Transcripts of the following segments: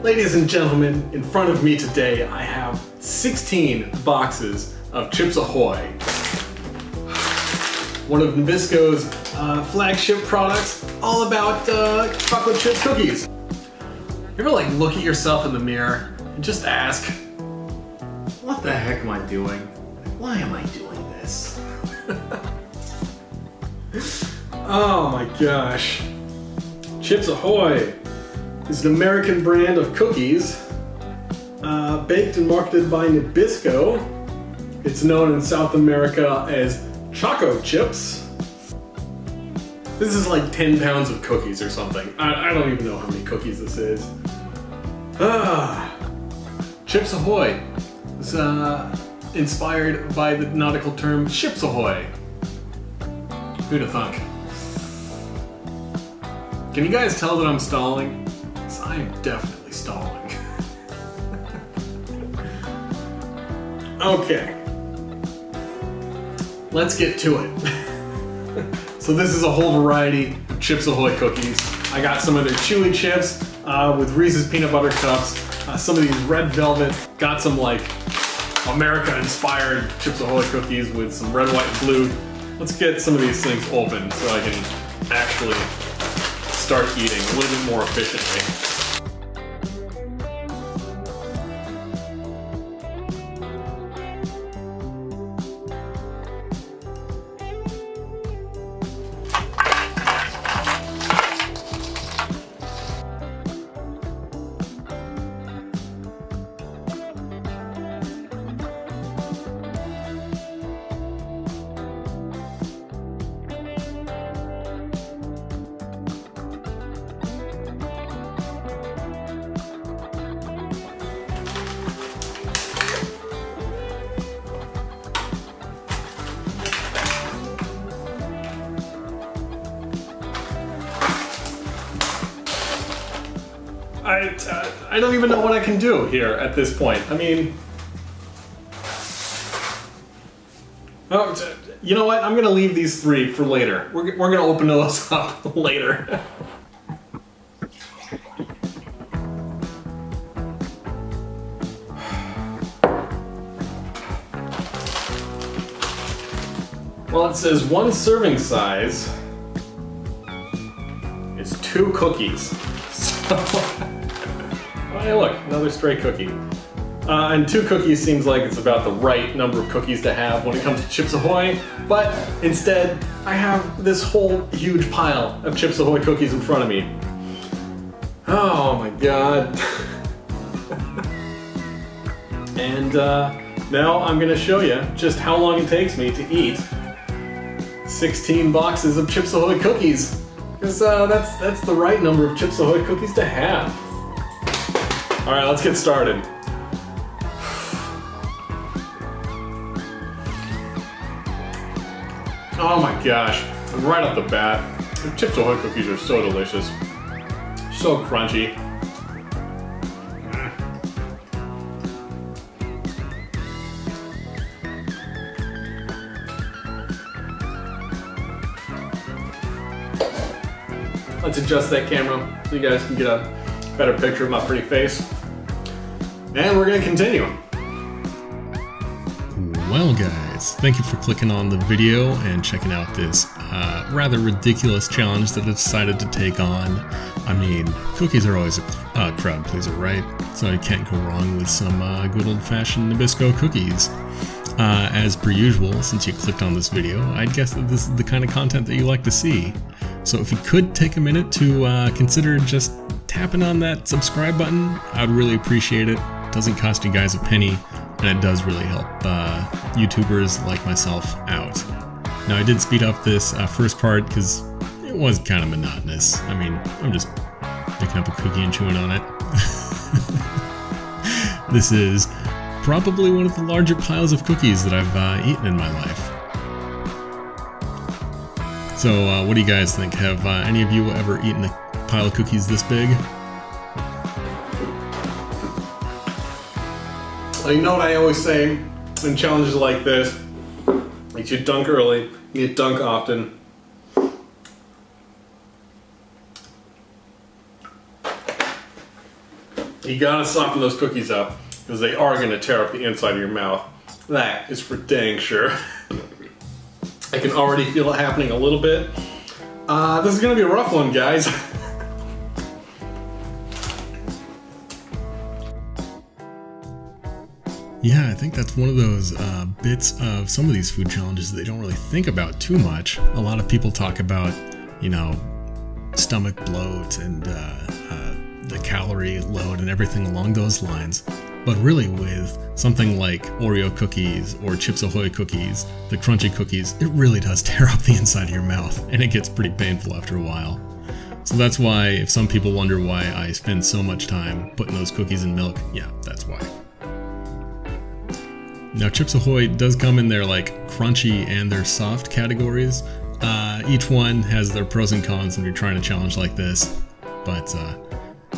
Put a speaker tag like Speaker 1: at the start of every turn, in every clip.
Speaker 1: Ladies and gentlemen, in front of me today I have 16 boxes of Chips Ahoy. One of Nabisco's flagship products, all about chocolate chip cookies. You ever like look at yourself in the mirror and just ask, what the heck am I doing? Why am I doing this? Oh my gosh. Chips Ahoy is an American brand of cookies baked and marketed by Nabisco. It's known in South America as Choco Chips. This is like 10 pounds of cookies or something. I don't even know how many cookies this is. Chips Ahoy is inspired by the nautical term ships ahoy. Who'd have thunk? Can you guys tell that I'm stalling? Because I am definitely stalling. Okay. Let's get to it. So this is a whole variety of Chips Ahoy cookies. I got some of their chewy chips with Reese's peanut butter cups, some of these red velvet, got some like America-inspired Chips Ahoy cookies with some red, white, and blue. Let's get some of these things open so I can actually start eating a little bit more efficiently. I don't even know what I can do here at this point. I mean, oh, you know what? I'm gonna leave these three for later. We're gonna open those up later. Well, it says one serving size is 2 cookies. So, oh, hey look, another stray cookie. And 2 cookies seems like it's about the right number of cookies to have when it comes to Chips Ahoy, but instead I have this whole huge pile of Chips Ahoy cookies in front of me. Oh my god. And now I'm gonna show you just how long it takes me to eat 16 boxes of Chips Ahoy cookies. Because that's the right number of Chips Ahoy cookies to have. Alright, let's get started. Oh my gosh, right off the bat, the Chips Ahoy cookies are so delicious. So crunchy. Let's adjust that camera so you guys can get a better picture of my pretty face. And we're gonna continue.
Speaker 2: Well guys, thank you for clicking on the video and checking out this rather ridiculous challenge that I decided to take on. I mean, cookies are always a crowd pleaser, right? So you can't go wrong with some good old-fashioned Nabisco cookies. As per usual, since you clicked on this video, I'd guess that this is the kind of content that you like to see. So if you could take a minute to consider just tapping on that subscribe button, I'd really appreciate it. It doesn't cost you guys a penny, and it does really help YouTubers like myself out. Now I did speed up this first part because it was kind of monotonous. I mean, I'm just picking up a cookie and chewing on it. This is probably one of the larger piles of cookies that I've eaten in my life. So what do you guys think? Have any of you ever eaten a pile of cookies this big?
Speaker 1: Well, you know what I always say in challenges like this? You should dunk early, you dunk often. You gotta soften those cookies up because they are gonna tear up the inside of your mouth. That is for dang sure. I can already feel it happening a little bit. This is gonna be a rough one, guys.
Speaker 2: Yeah, I think that's one of those bits of some of these food challenges that they don't really think about too much. A lot of people talk about, you know, stomach bloat and the calorie load and everything along those lines. But really with something like Oreo cookies or Chips Ahoy cookies, the crunchy cookies, it really does tear up the inside of your mouth and it gets pretty painful after a while. So that's why if some people wonder why I spend so much time putting those cookies in milk, yeah, that's why. Now Chips Ahoy does come in their like crunchy and their soft categories. Each one has their pros and cons when you're trying to challenge like this. But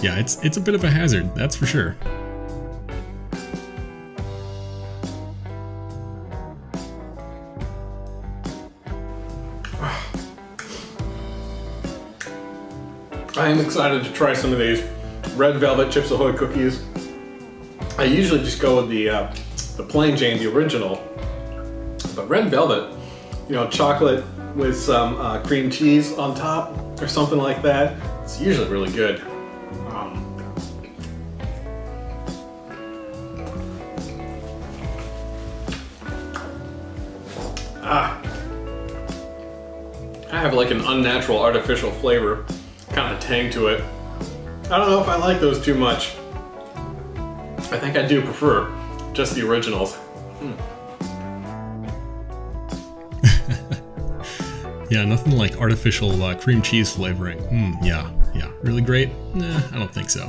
Speaker 2: yeah, it's a bit of a hazard, that's for sure.
Speaker 1: I am excited to try some of these red velvet Chips Ahoy cookies. I usually just go with the plain Jane, the original. But red velvet, you know, chocolate with some cream cheese on top or something like that, it's usually really good. I have like an unnatural artificial flavor, kind of tang to it. I don't know if I like those too much. I think I do prefer just the originals.
Speaker 2: Yeah, nothing like artificial cream cheese flavoring. Yeah, really great? Nah, I don't think so.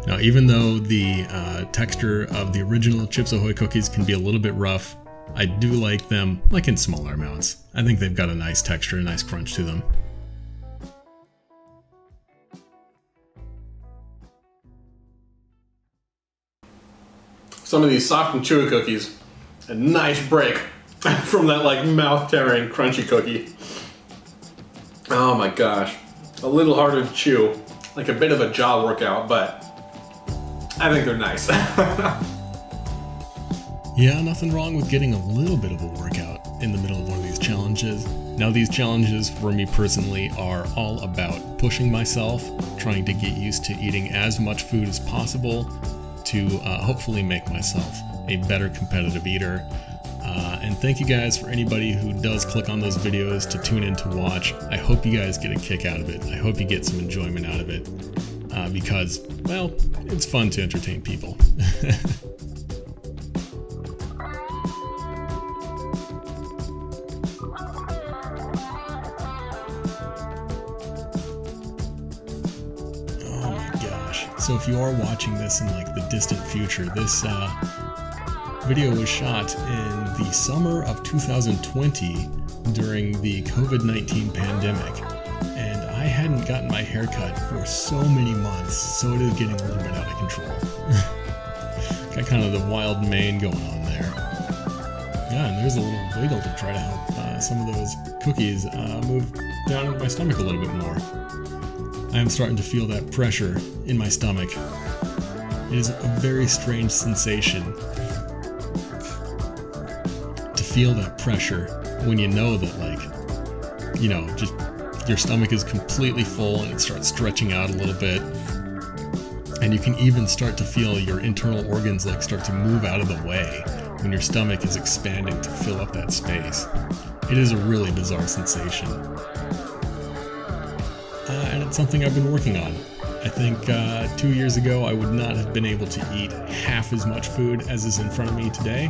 Speaker 2: Now, even though the texture of the original Chips Ahoy cookies can be a little bit rough, I do like them like in smaller amounts. I think they've got a nice texture, a nice crunch to them.
Speaker 1: Some of these soft and chewy cookies, a nice break from that like mouth-tearing crunchy cookie. Oh my gosh, a little harder to chew, like a bit of a jaw workout, but I think they're nice.
Speaker 2: Yeah, nothing wrong with getting a little bit of a workout in the middle of one of these challenges. Now these challenges for me personally are all about pushing myself, trying to get used to eating as much food as possible to hopefully make myself a better competitive eater. And thank you guys for anybody who does click on those videos to tune in to watch. I hope you guys get a kick out of it. I hope you get some enjoyment out of it because, well, it's fun to entertain people. So if you are watching this in like the distant future, this video was shot in the summer of 2020 during the COVID-19 pandemic. And I hadn't gotten my hair cut for so many months, so it is getting a little bit out of control. Got kind of the wild mane going on there. Yeah, and there's a little wiggle to try to help some of those cookies move down into my stomach a little bit more. I am starting to feel that pressure in my stomach. It is a very strange sensation to feel that pressure when you know that, like, you know, just your stomach is completely full and it starts stretching out a little bit. And you can even start to feel your internal organs like start to move out of the way when your stomach is expanding to fill up that space. It is a really bizarre sensation. And it's something I've been working on. I think 2 years ago I would not have been able to eat half as much food as is in front of me today.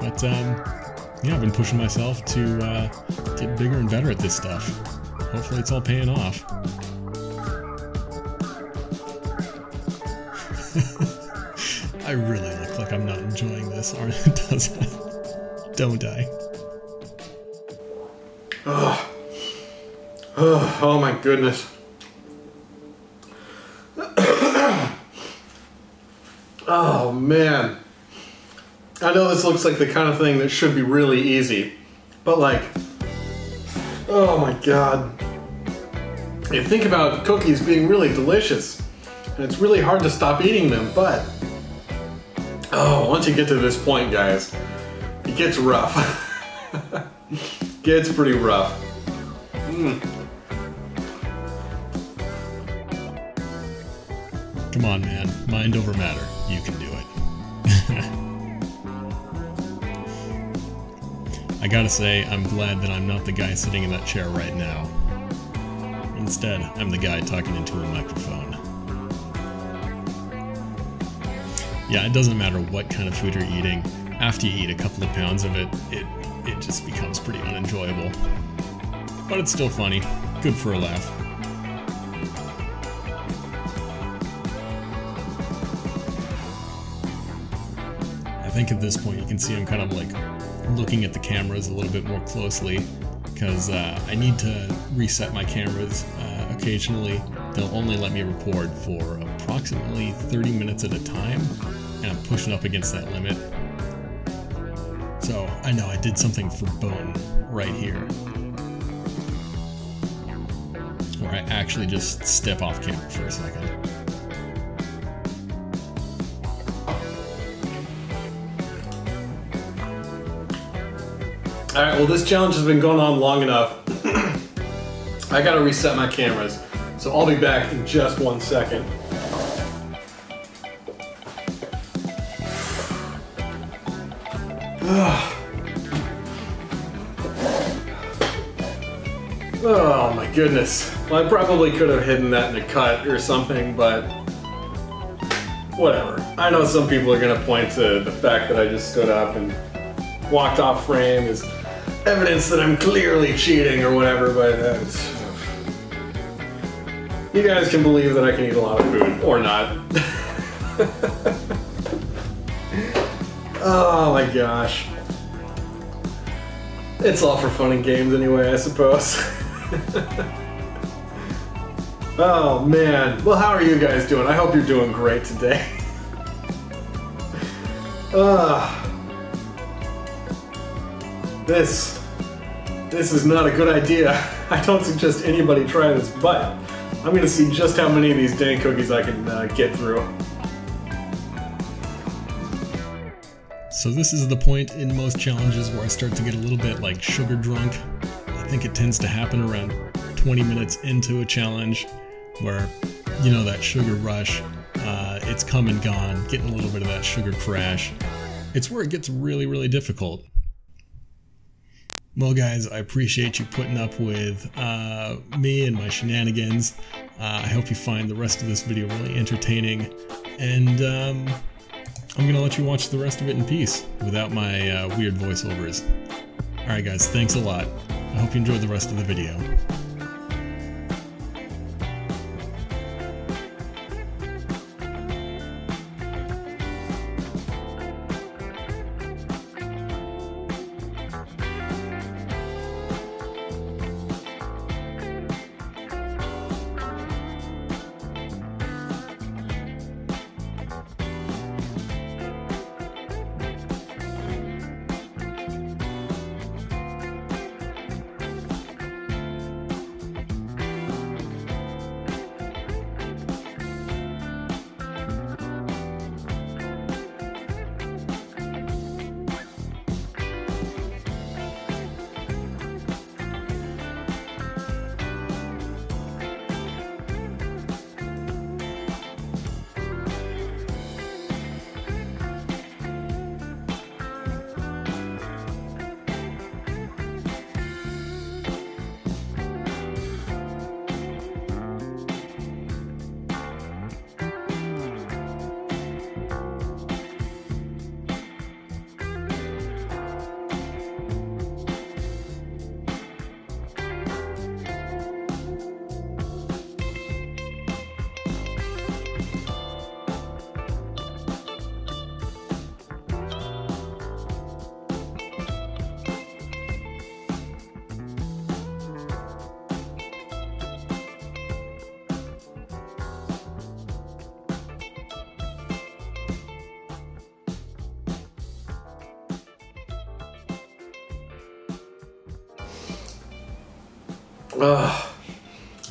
Speaker 2: But yeah, I've been pushing myself to get bigger and better at this stuff. Hopefully it's all paying off. I really look like I'm not enjoying this, don't I?
Speaker 1: Oh my goodness. Oh man. I know this looks like the kind of thing that should be really easy, but like, oh my god. You think about cookies being really delicious, And it's really hard to stop eating them, but once you get to this point, guys, it gets rough. Gets pretty rough.
Speaker 2: Come on, man. Mind over matter. You can do it. I gotta say, I'm glad that I'm not the guy sitting in that chair right now. Instead, I'm the guy talking into a microphone. Yeah, it doesn't matter what kind of food you're eating. After you eat a couple of pounds of it, it just becomes pretty unenjoyable. But it's still funny. Good for a laugh. I think at this point you can see I'm kind of like looking at the cameras a little bit more closely because I need to reset my cameras occasionally. They'll only let me record for approximately 30 minutes at a time, and I'm pushing up against that limit. So I know I did something verboten right here, where I actually just step off camera for a second.
Speaker 1: Alright, well this challenge has been going on long enough. I gotta reset my cameras, so I'll be back in just 1 second. Oh my goodness. Well, I probably could have hidden that in a cut or something, but whatever. I know some people are gonna point to the fact that I just stood up and walked off frame as evidence that I'm clearly cheating or whatever, but you guys can believe that I can eat a lot of food, or not. Oh my gosh. It's all for fun and games anyway, I suppose. Oh man. Well, how are you guys doing? I hope you're doing great today. This is not a good idea. I don't suggest anybody try this, but I'm gonna see just how many of these dang cookies I can get through.
Speaker 2: So this is the point in most challenges where I start to get a little bit like sugar drunk. I think it tends to happen around 20 minutes into a challenge where, you know, that sugar rush, it's come and gone, getting a little bit of that sugar crash. It's where it gets really, really difficult. Well guys, I appreciate you putting up with me and my shenanigans. I hope you find the rest of this video really entertaining, and I'm gonna let you watch the rest of it in peace without my weird voiceovers. Alright guys, thanks a lot. I hope you enjoyed the rest of the video.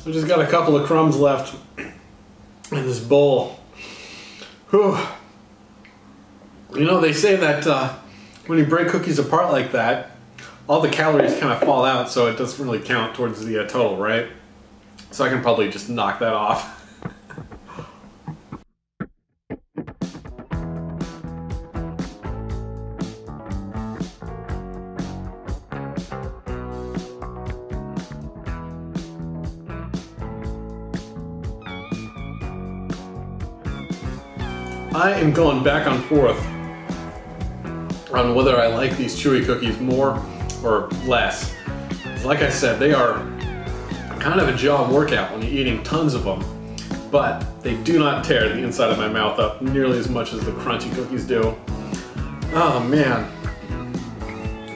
Speaker 2: We just got a couple of crumbs left, and
Speaker 1: Man, this bowl. Whew. You know, they say that when you break cookies apart like that, all the calories kind of fall out, so it doesn't really count towards the total, right? So I can probably just knock that off. I am going back and forth on whether I like these chewy cookies more or less. Like I said, they are kind of a jaw workout when you're eating tons of them, but they do not tear the inside of my mouth up nearly as much as the crunchy cookies do. Oh man,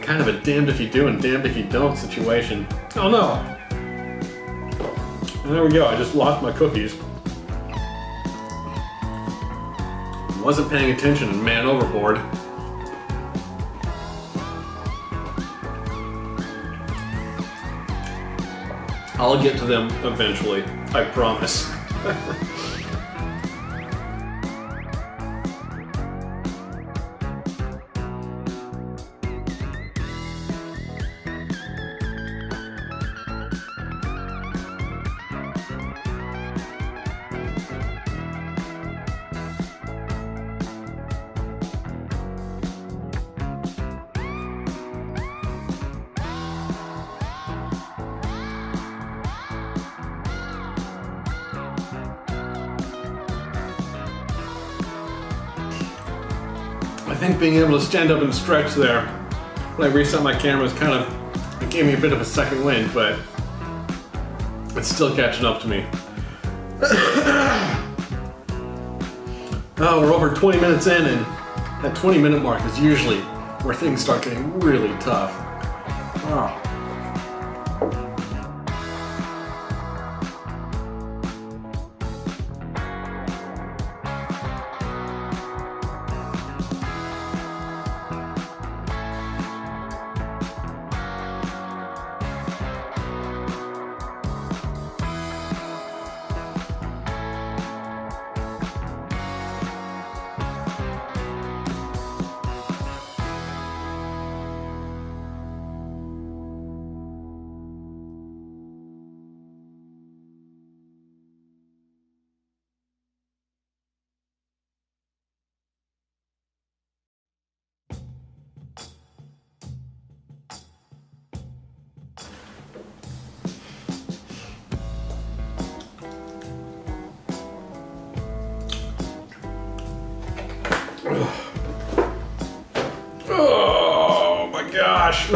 Speaker 1: kind of a damned if you do and damned if you don't situation. Oh no! And there we go, I just lost my cookies. Wasn't paying attention and man overboard. I'll get to them eventually, I promise. I think being able to stand up and stretch there when I reset my camera it gave me a bit of a second wind, but it's still catching up to me. Oh, we're over 20 minutes in, and that 20-minute mark is usually where things start getting really tough. Oh. Oh my gosh.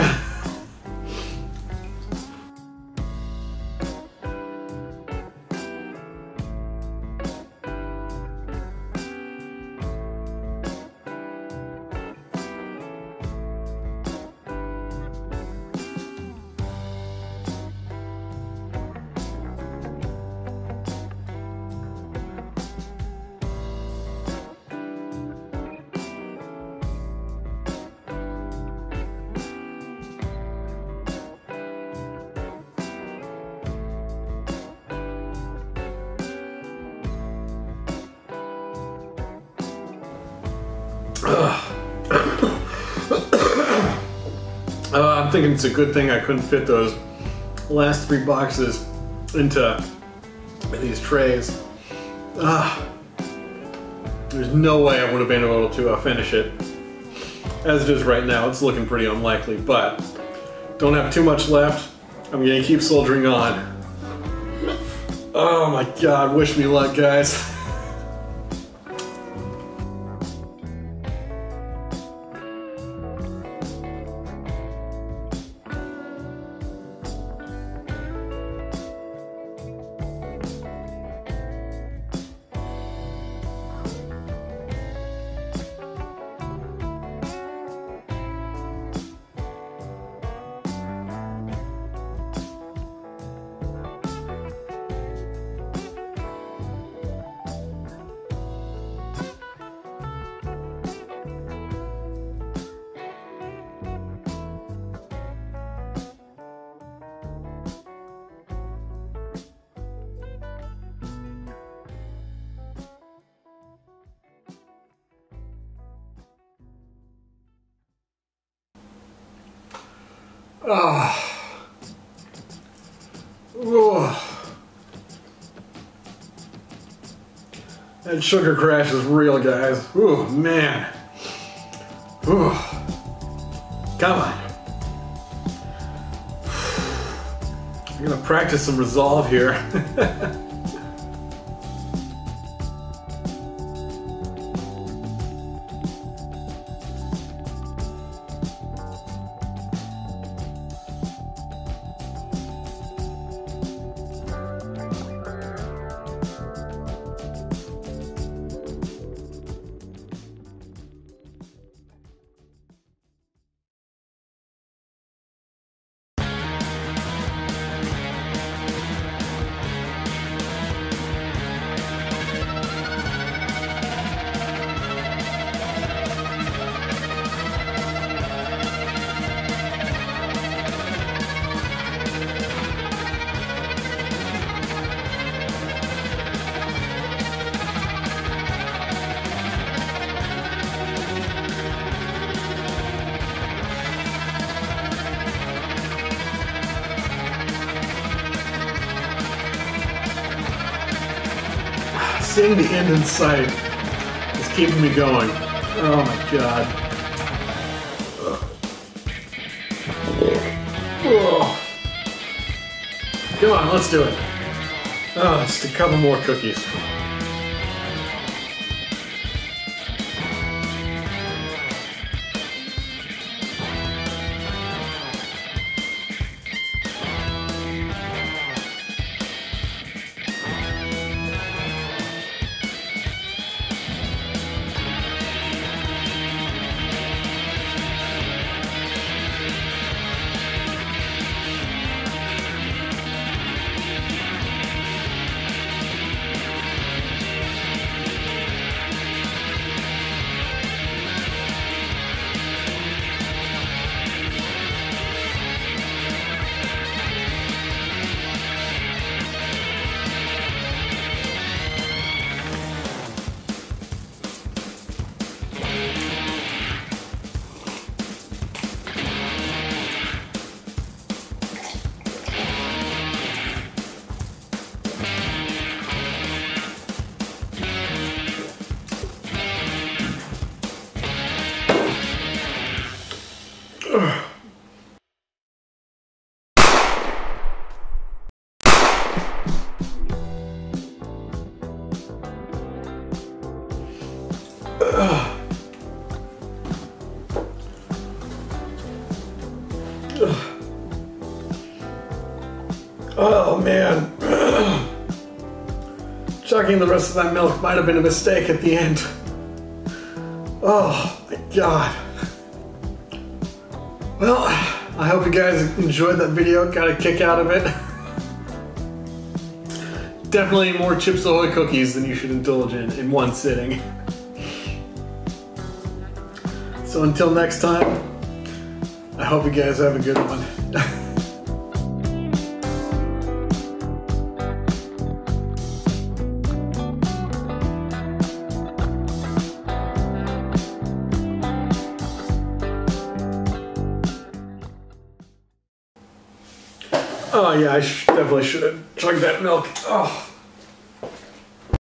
Speaker 1: I'm thinking it's a good thing I couldn't fit those last 3 boxes into these trays. There's no way I would have been able to finish it. As it is right now, it's looking pretty unlikely, but don't have too much left. I'm gonna keep soldiering on. Oh my God, wish me luck, guys. Oh. Oh. That sugar crash is real, guys. Ooh, man. Ooh. Come on. I'm gonna practice some resolve here. Seeing the end in sight is keeping me going. Oh my god. Oh. Come on, let's do it. Oh, just a couple more cookies. Oh man, chugging the rest of that milk might have been a mistake at the end. Oh my god. Well, I hope you guys enjoyed that video, got a kick out of it. Definitely more Chips Ahoy cookies than you should indulge in one sitting. So until next time, I hope you guys have a good one. Oh yeah, I definitely should have chugged that milk. Oh.